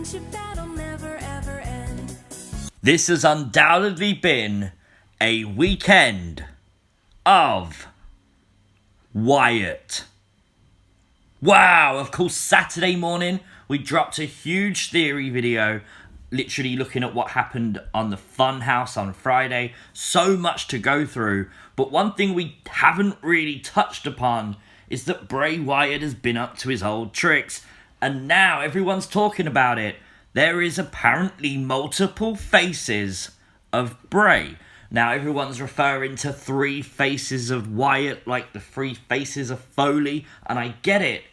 friendship that'll never ever end. This has undoubtedly been a weekend of Wyatt. Wow, of course, Saturday morning we dropped a huge theory video, literally looking at what happened on the Fun House on Friday. So much to go through, but one thing we haven't really touched upon is that Bray Wyatt has been up to his old tricks, and now everyone's talking about it. There is apparently multiple faces of Bray. Now everyone's referring to 3 faces of Wyatt, like the 3 faces of Foley, and I get it.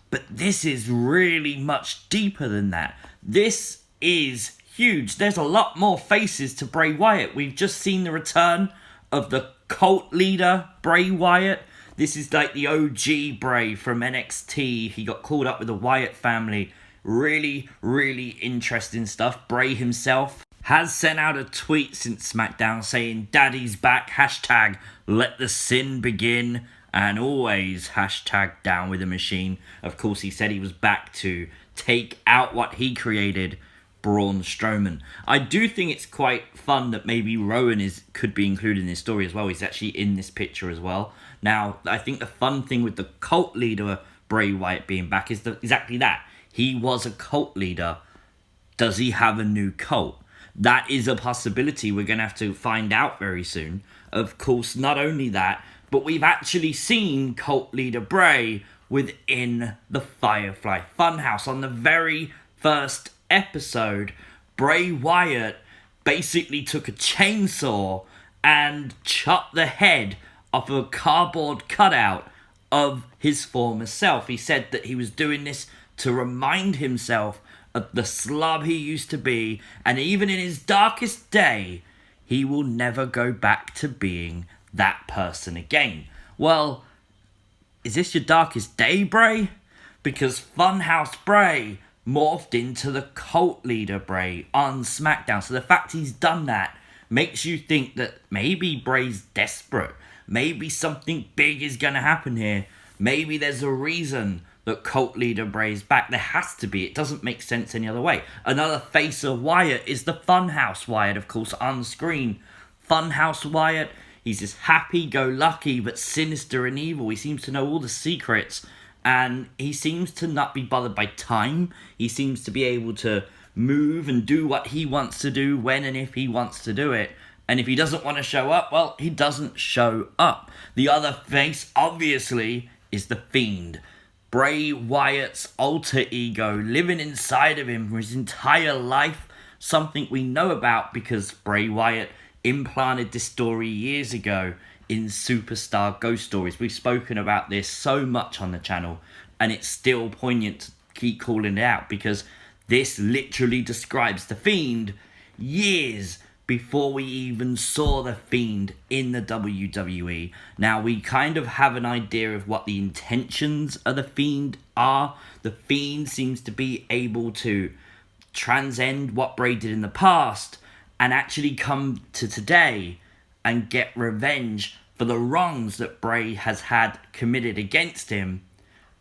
But this is really much deeper than that. This is huge. There's a lot more faces to Bray Wyatt. We've just seen the return of the cult leader, Bray Wyatt. This is like the OG Bray from NXT. He got called up with the Wyatt family. Really, really interesting stuff. Bray himself has sent out a tweet since Smackdown saying, "Daddy's back, hashtag let the sin begin, and always hashtag down with the machine." Of course, he said he was back to take out what he created, Braun Strowman. I do think it's quite fun that maybe Rowan could be included in this story as well. He's actually in this picture as well. Now, I think the fun thing with the cult leader, Bray Wyatt, being back is exactly that. He was a cult leader. Does he have a new cult? That is a possibility. We're going to have to find out very soon. Of course, not only that, but we've actually seen cult leader Bray within the Firefly Fun House. On the very first episode, Bray Wyatt basically took a chainsaw and chopped the head off a cardboard cutout of his former self. He said that he was doing this to remind himself of the slob he used to be, and even in his darkest day, he will never go back to being that person again. Well, is this your darkest day, Bray? Because Funhouse Bray morphed into the cult leader Bray on Smackdown. So the fact he's done that makes you think that maybe Bray's desperate. Maybe something big is going to happen here. Maybe there's a reason that cult leader Bray's back. There has to be. It doesn't make sense any other way. Another face of Wyatt is the Funhouse Wyatt, of course, on screen. Funhouse Wyatt, he's this happy-go-lucky but sinister and evil. He seems to know all the secrets, and he seems to not be bothered by time. He seems to be able to move and do what he wants to do when and if he wants to do it. And if he doesn't want to show up, well, he doesn't show up. The other face, obviously, is the Fiend. Bray Wyatt's alter ego living inside of him for his entire life. Something we know about because Bray Wyatt implanted this story years ago in Superstar Ghost Stories. We've spoken about this so much on the channel, and it's still poignant to keep calling it out because this literally describes the Fiend years before we even saw the Fiend in the WWE. Now, we kind of have an idea of what the intentions of the Fiend are. The Fiend seems to be able to transcend what Bray did in the past and actually come to today and get revenge for the wrongs that Bray has had committed against him.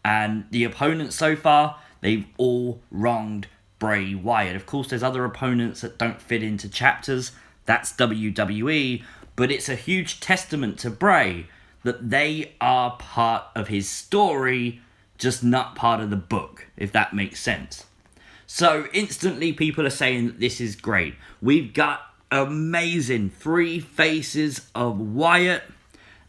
And the opponents so far, they've all wronged Bray Wyatt. Of course, there's other opponents that don't fit into chapters. That's WWE. But it's a huge testament to Bray that they are part of his story, just not part of the book, if that makes sense. So instantly people are saying that this is great. We've got amazing 3 faces of Wyatt,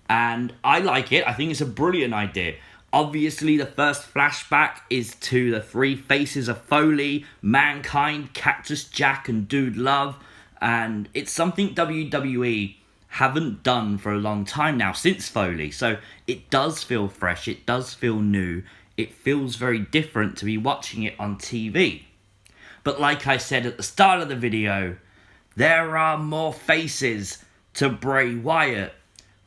and I like it. I think it's a brilliant idea. Obviously, the first flashback is to the 3 faces of Foley, Mankind, Cactus Jack, and Dude Love. And it's something WWE haven't done for a long time now, since Foley. So it does feel fresh, it does feel new, it feels very different to be watching it on TV. But like I said at the start of the video, there are more faces to Bray Wyatt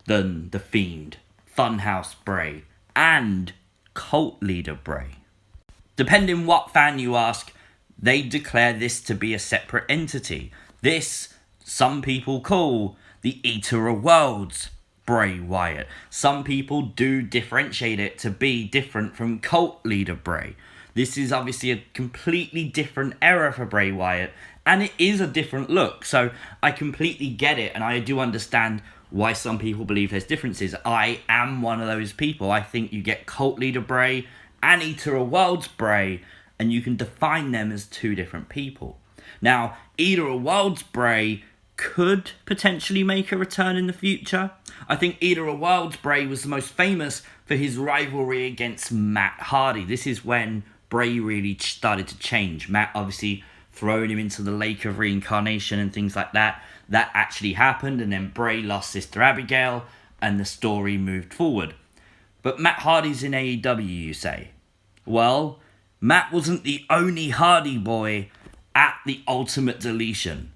than the Fiend, Funhouse Bray, and cult leader Bray. Depending what fan you ask, they declare this to be a separate entity. This, some people call the Eater of Worlds Bray Wyatt. Some people do differentiate it to be different from cult leader Bray. This is obviously a completely different era for Bray Wyatt, and it is a different look. So I completely get it, and I do understand why some people believe there's differences. I am one of those people. I think you get Cult Leader Bray and Eater of Worlds Bray, and you can define them as two different people. Now, Eater of Worlds Bray could potentially make a return in the future. I think Eater of Worlds Bray was the most famous for his rivalry against Matt Hardy. This is when Bray really started to change. Matt obviously throwing him into the lake of reincarnation and things like that. That actually happened, and then Bray lost Sister Abigail, and the story moved forward. But Matt Hardy's in AEW, you say? Well, Matt wasn't the only Hardy boy at the Ultimate Deletion.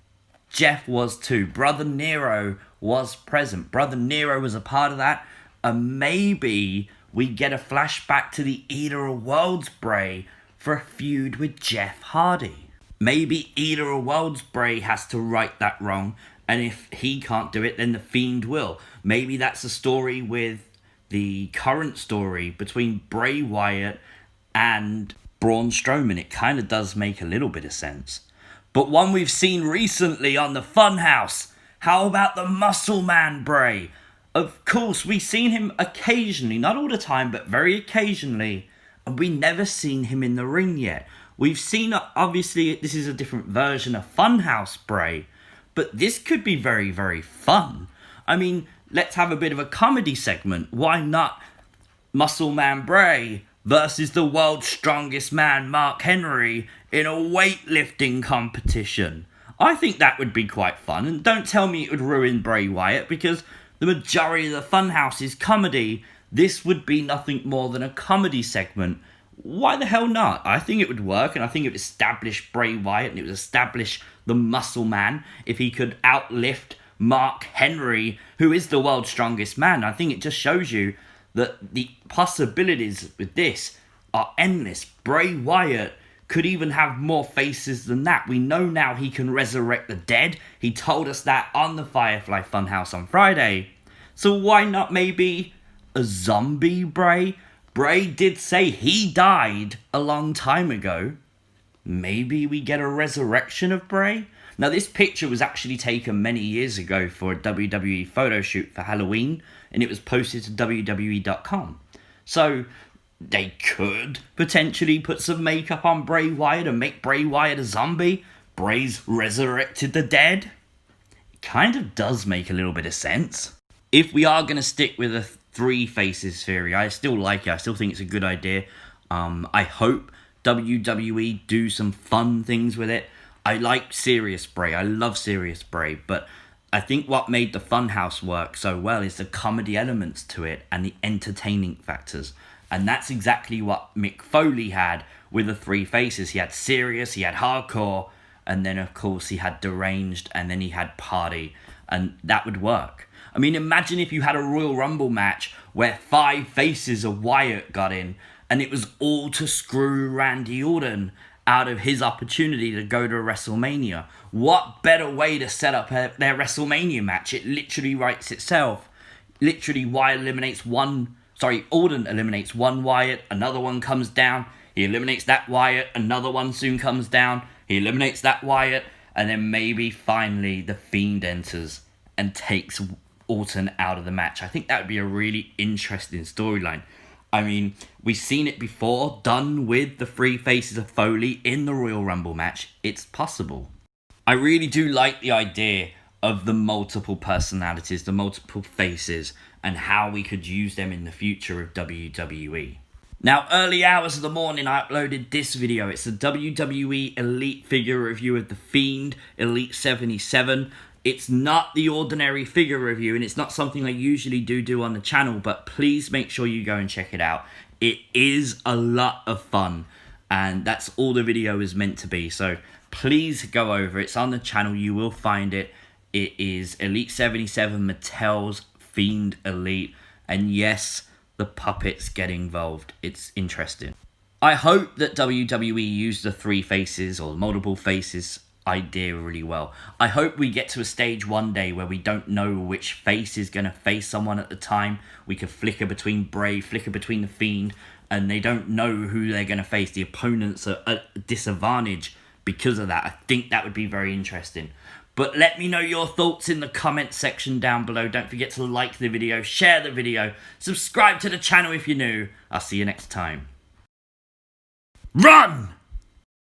Jeff was too. Brother Nero was present. Brother Nero was a part of that. And maybe we get a flashback to the Eater of Worlds Bray for a feud with Jeff Hardy. Maybe Eater of Worlds Bray has to right that wrong, and if he can't do it, then the Fiend will. Maybe that's a story with the current story between Bray Wyatt and Braun Strowman. It kind of does make a little bit of sense. But one we've seen recently on the Fun House. How about the Muscle Man Bray? Of course, we've seen him occasionally, not all the time, but very occasionally. And we never seen him in the ring yet. We've seen, obviously, this is a different version of Funhouse Bray. But this could be very, very fun. I mean, let's have a bit of a comedy segment. Why not Muscle Man Bray versus the world's strongest man, Mark Henry, in a weightlifting competition? I think that would be quite fun, and don't tell me it would ruin Bray Wyatt, because the majority of the Funhouse is comedy. This would be nothing more than a comedy segment. Why the hell not? I think it would work, and I think it would establish Bray Wyatt, and it would establish the Muscle Man if he could outlift Mark Henry, who is the world's strongest man. I think it just shows you that the possibilities with this are endless. Bray Wyatt could even have more faces than that. We know now he can resurrect the dead. He told us that on the Firefly Fun House on Friday. So why not maybe a zombie Bray? Bray did say he died a long time ago. Maybe we get a resurrection of Bray? Now, this picture was actually taken many years ago for a WWE photo shoot for Halloween, and it was posted to WWE.com. So, they could potentially put some makeup on Bray Wyatt and make Bray Wyatt a zombie. Bray's resurrected the dead. It kind of does make a little bit of sense. If we are going to stick with a three faces theory, I still like it. I still think it's a good idea. I hope WWE do some fun things with it. I like Serious Bray. I love Serious Bray. But I think what made the Funhouse work so well is the comedy elements to it and the entertaining factors. And that's exactly what Mick Foley had with the three faces. He had Serious, he had Hardcore, and then of course he had Deranged, and then he had Party. And that would work. I mean, imagine if you had a Royal Rumble match where 5 faces of Wyatt got in, and it was all to screw Randy Orton out of his opportunity to go to WrestleMania. What better way to set up their WrestleMania match? It literally writes itself. Literally, Orton eliminates one Wyatt, another one comes down, he eliminates that Wyatt, another one soon comes down, he eliminates that Wyatt, and then maybe finally the Fiend enters and takes Orton out of the match. I think that would be a really interesting storyline. I mean, we've seen it before, done with the 3 faces of Foley in the Royal Rumble match. It's possible. I really do like the idea of the multiple personalities, the multiple faces, and how we could use them in the future of WWE. Now, early hours of the morning, I uploaded this video. It's a WWE Elite figure review of the Fiend Elite 77. It's not the ordinary figure review, and it's not something I usually do on the channel, but please make sure you go and check it out. It is a lot of fun, and that's all the video is meant to be. So please go over. It's on the channel. You will find it. It is Elite 77 Mattel's Fiend Elite, and yes, the puppets get involved. It's interesting. I hope that WWE use the 3 faces or multiple faces idea really well. I hope we get to a stage one day where we don't know which face is going to face someone at the time. We could flicker between Bray, flicker between the Fiend, and they don't know who they're going to face. The opponents are at a disadvantage because of that. I think that would be very interesting. But let me know your thoughts in the comment section down below. Don't forget to like the video, share the video, subscribe to the channel if you're new. I'll see you next time. Run!